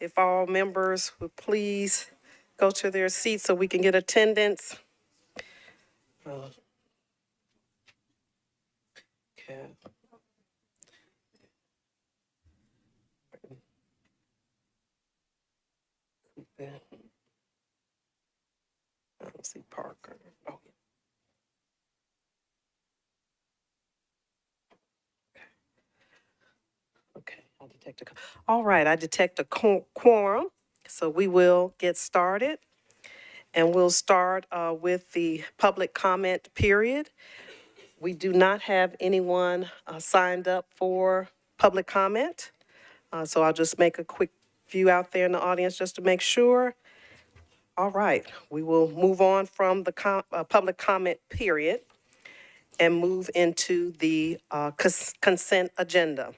If all members would please go to their seats so we can get attendance. Okay. I don't see Parker. Oh, okay. All right, I detect a quorum, so we will get started. And we'll start with the public comment period. We do not have anyone signed up for public comment. So I'll just make a quick view out there in the audience just to make sure. All right, we will move on from the public comment period and move into the consent agenda.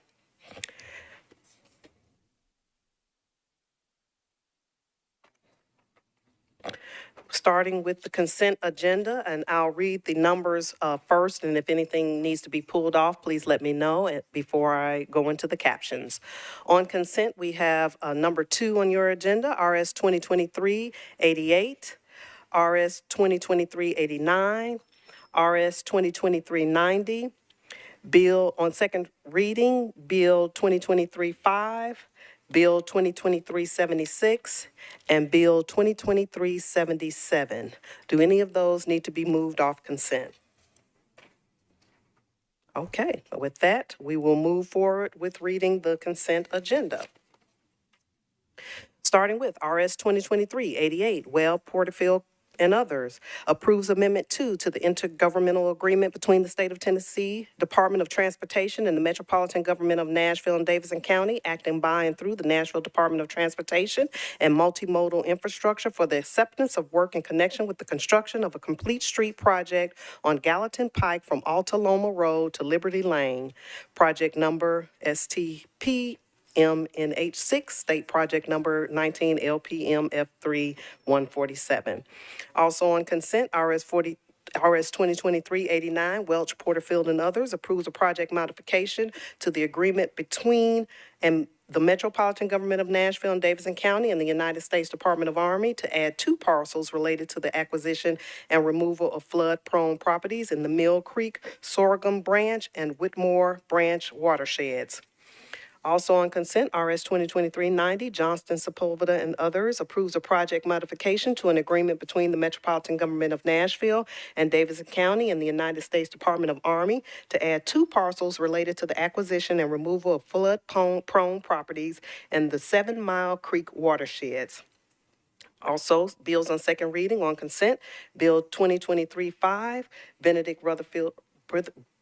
Starting with the consent agenda, and I'll read the numbers first, and if anything needs to be pulled off, please let me know before I go into the captions. On consent, we have number 2 on your agenda, RS 2023-88, RS 2023-89, RS 2023-90, Bill on second reading, Bill 2023-5, Bill 2023-76, and Bill 2023-77. Do any of those need to be moved off consent? Okay, with that, we will move forward with reading the consent agenda. Starting with RS 2023-88, Webb, Porterfield, and others, approves Amendment 2 to the intergovernmental agreement between the State of Tennessee, Department of Transportation, and the Metropolitan Government of Nashville and Davidson County, acting by and through the Nashville Department of Transportation and Multimodal Infrastructure for the acceptance of work in connection with the construction of a complete street project on Gallatin Pike from Altaloma Road to Liberty Lane. Project number STP MNH6, State Project Number 19 LPMF3 147. Also on consent, RS 2023-89, Welch, Porterfield, and others approves a project modification to the agreement between the Metropolitan Government of Nashville and Davidson County and the United States Department of Army to add 2 parcels related to the acquisition and removal of flood-prone properties in the Mill Creek, Sorghum Branch, and Whitmore Branch watersheds. Also on consent, RS 2023-90, Johnston, Sepulveda, and others approves a project modification to an agreement between the Metropolitan Government of Nashville and Davidson County and the United States Department of Army to add 2 parcels related to the acquisition and removal of flood-prone properties in the 7 Mile Creek watersheds. Also, bills on second reading on consent, Bill 2023-5,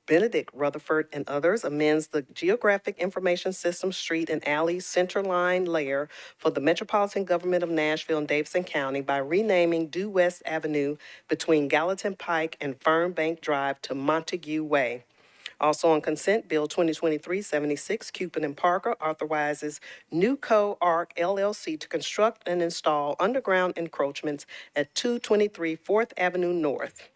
Benedict Rutherford and others amends the Geographic Information System Street and Alley Centerline layer for the Metropolitan Government of Nashville and Davidson County by renaming Due West Avenue between Gallatin Pike and Fernbank Drive to Montague Way. Also on consent, Bill 2023-76, Cupid and Parker authorizes Newco Arc LLC to construct and install underground encroachments at 223 4th Avenue North.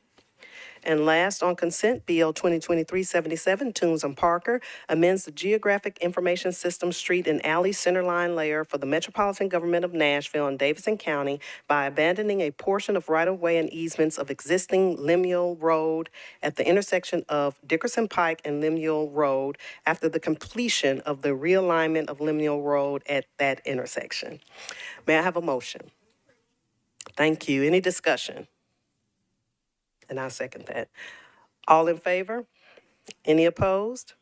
And last on consent, BL 2023-77, Toombs and Parker amends the Geographic Information System Street and Alley Centerline layer for the Metropolitan Government of Nashville and Davidson County by abandoning a portion of right-of-way and easements of existing Lemuel Road at the intersection of Dickerson Pike and Lemuel Road after the completion of the realignment of Lemuel Road at that intersection. May I have a motion? Thank you. Any discussion? And I second that. All in favor? Any opposed?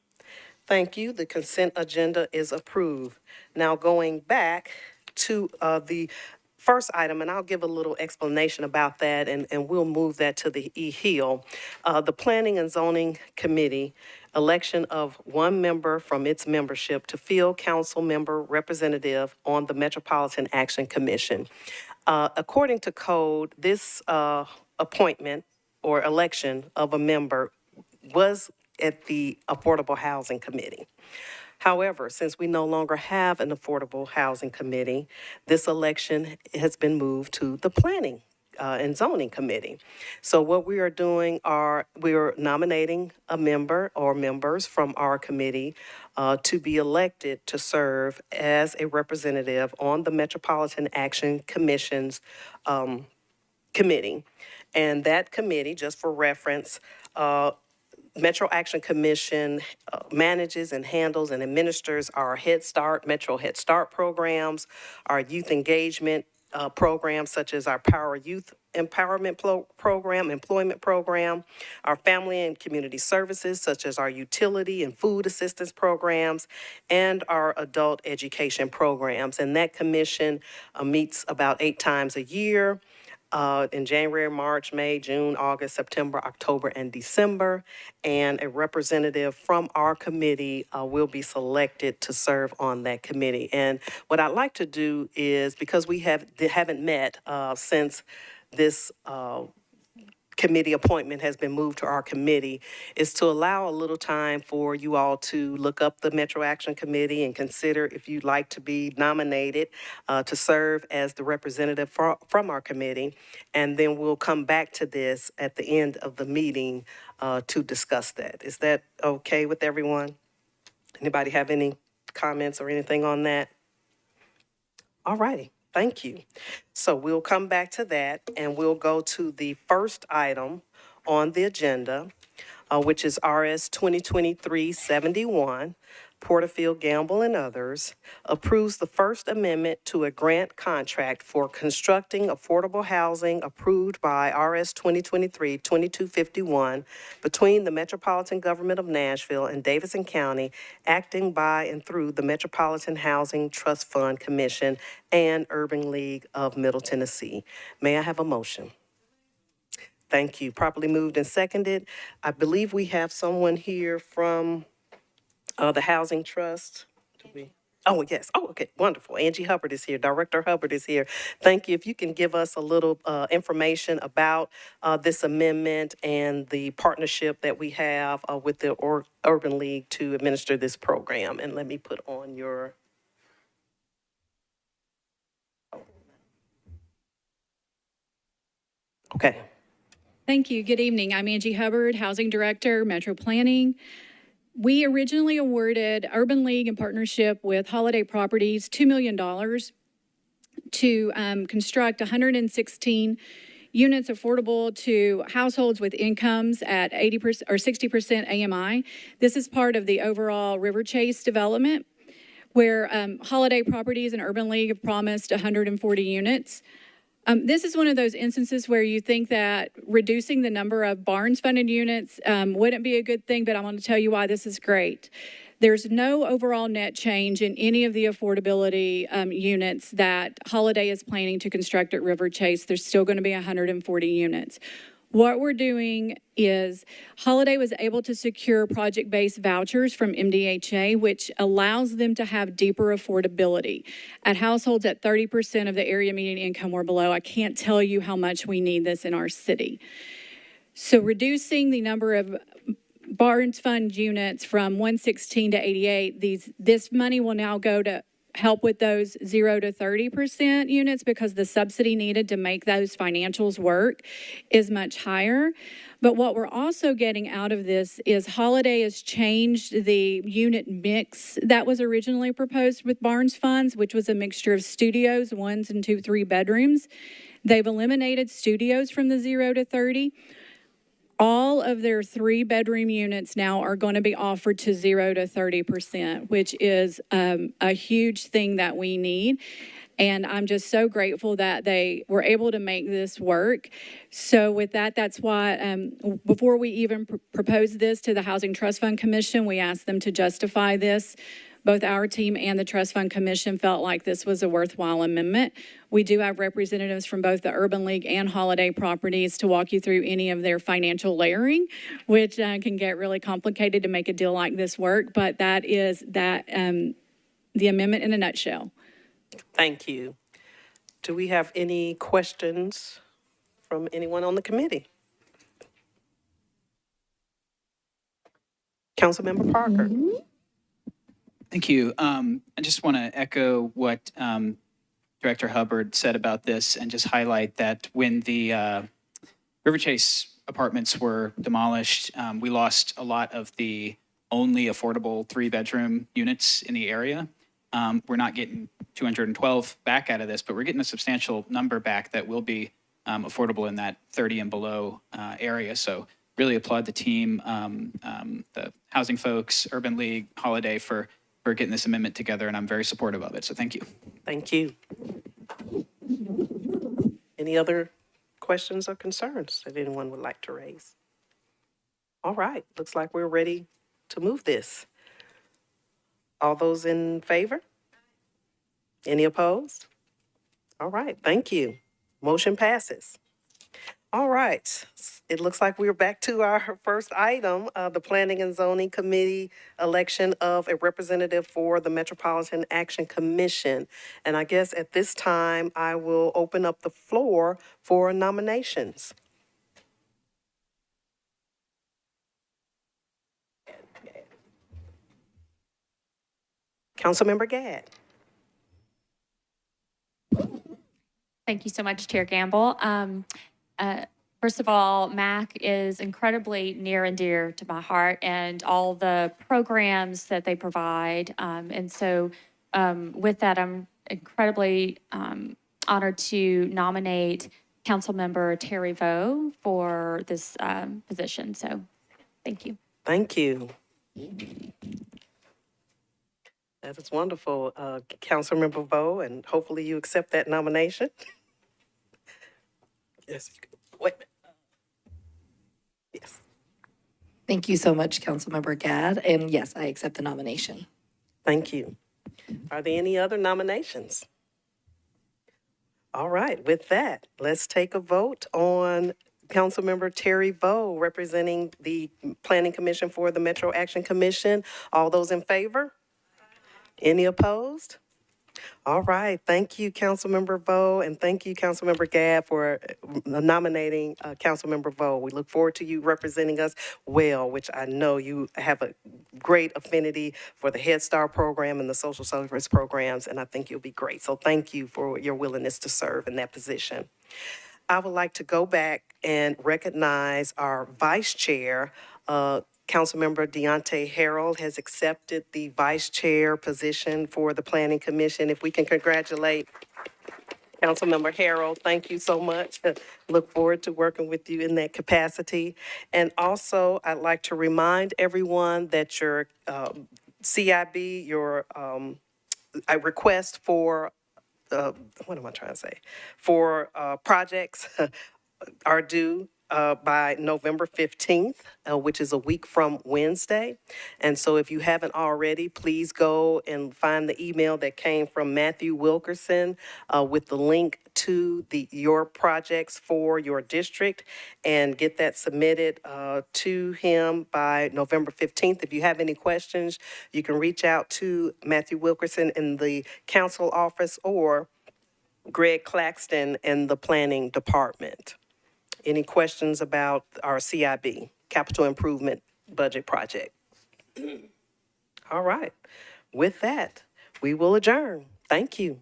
Thank you. The consent agenda is approved. Now going back to the first item, and I'll give a little explanation about that, and we'll move that to the E-Hill. The Planning and Zoning Committee, election of 1 member from its membership to fill council member representative on the Metropolitan Action Commission. According to code, this appointment or election of a member was at the Affordable Housing Committee. However, since we no longer have an Affordable Housing Committee, this election has been moved to the Planning and Zoning Committee. So what we are doing are we're nominating a member or members from our committee to be elected to serve as a representative on the Metropolitan Action Commission's committee. And that committee, just for reference, Metro Action Commission manages and handles and administers our Head Start, Metro Head Start programs, our youth engagement programs such as our Power Youth Empowerment Program, Employment Program, our family and community services such as our utility and food assistance programs, and our adult education programs. And that commission meets about 8 times a year. In January, March, May, June, August, September, October, and December. And a representative from our committee will be selected to serve on that committee. And what I'd like to do is, because we haven't met since this committee appointment has been moved to our committee, is to allow a little time for you all to look up the Metro Action Committee and consider if you'd like to be nominated to serve as the representative from our committee. And then we'll come back to this at the end of the meeting to discuss that. Is that okay with everyone? Anybody have any comments or anything on that? All righty. Thank you. So we'll come back to that, and we'll go to the first item on the agenda, which is RS 2023-71, Porterfield, Gamble, and others, approves the First Amendment to a grant contract for constructing affordable housing approved by RS 2023-2251 between the Metropolitan Government of Nashville and Davidson County, acting by and through the Metropolitan Housing Trust Fund Commission and Urban League of Middle Tennessee. May I have a motion? Thank you. Properly moved and seconded. I believe we have someone here from the Housing Trust. Oh, yes. Oh, okay. Wonderful. Angie Hubbard is here. Director Hubbard is here. Thank you. If you can give us a little information about this amendment and the partnership that we have with the Urban League to administer this program. And let me put on your... Okay. Thank you. Good evening. I'm Angie Hubbard, Housing Director, Metro Planning. We originally awarded Urban League in partnership with Holiday Properties $2 million to construct 116 units affordable to households with incomes at 80% or 60% AMI. This is part of the overall River Chase development, where Holiday Properties and Urban League have promised 140 units. This is one of those instances where you think that reducing the number of Barnes-funded units wouldn't be a good thing, but I want to tell you why this is great. There's no overall net change in any of the affordability units that Holiday is planning to construct at River Chase. There's still going to be 140 units. What we're doing is Holiday was able to secure project-based vouchers from MDHA, which allows them to have deeper affordability. At households at 30% of the area median income or below, I can't tell you how much we need this in our city. So reducing the number of Barnes Fund units from 116 to 88, this money will now go to help with those 0 to 30% units because the subsidy needed to make those financials work is much higher. But what we're also getting out of this is Holiday has changed the unit mix that was originally proposed with Barnes Funds, which was a mixture of studios, 1 and 2, 3 bedrooms. They've eliminated studios from the 0 to 30. All of their 3-bedroom units now are going to be offered to 0 to 30%, which is a huge thing that we need. And I'm just so grateful that they were able to make this work. So with that, that's why before we even proposed this to the Housing Trust Fund Commission, we asked them to justify this. Both our team and the Trust Fund Commission felt like this was a worthwhile amendment. We do have representatives from both the Urban League and Holiday Properties to walk you through any of their financial layering, which can get really complicated to make a deal like this work. But that is the amendment in a nutshell. Thank you. Do we have any questions from anyone on the committee? Councilmember Parker. Thank you. I just want to echo what Director Hubbard said about this and just highlight that when the River Chase apartments were demolished, we lost a lot of the only affordable 3-bedroom units in the area. We're not getting 212 back out of this, but we're getting a substantial number back that will be affordable in that 30 and below area. So really applaud the team, the housing folks, Urban League, Holiday for getting this amendment together, and I'm very supportive of it. So thank you. Thank you. Any other questions or concerns that anyone would like to raise? All right, looks like we're ready to move this. All those in favor? Any opposed? All right, thank you. Motion passes. All right, it looks like we're back to our first item, the Planning and Zoning Committee election of a representative for the Metropolitan Action Commission. And I guess at this time, I will open up the floor for nominations. Councilmember Gadd. Thank you so much, Chair Gamble. First of all, MAC is incredibly near and dear to my heart and all the programs that they provide. And so with that, I'm incredibly honored to nominate Councilmember Terry Vo for this position. So thank you. Thank you. That is wonderful, Councilmember Vo, and hopefully you accept that nomination. Yes, wait a minute. Yes. Thank you so much, Councilmember Gadd. And yes, I accept the nomination. Thank you. Are there any other nominations? All right, with that, let's take a vote on Councilmember Terry Vo representing the Planning Commission for the Metro Action Commission. All those in favor? Any opposed? All right, thank you, Councilmember Vo, and thank you, Councilmember Gadd, for nominating Councilmember Vo. We look forward to you representing us well, which I know you have a great affinity for the Head Start program and the social service programs, and I think you'll be great. So thank you for your willingness to serve in that position. I would like to go back and recognize our vice chair. Councilmember Deontay Harold has accepted the vice chair position for the Planning Commission. If we can congratulate Councilmember Harold, thank you so much. Look forward to working with you in that capacity. And also, I'd like to remind everyone that your CIB, your a request for what am I trying to say? For projects are due by November 15th, which is a week from Wednesday. And so if you haven't already, please go and find the email that came from Matthew Wilkerson with the link to your projects for your district and get that submitted to him by November 15th. If you have any questions, you can reach out to Matthew Wilkerson in the council office or Greg Claxton in the planning department. Any questions about our CIB, Capital Improvement Budget Project? All right. With that, we will adjourn. Thank you.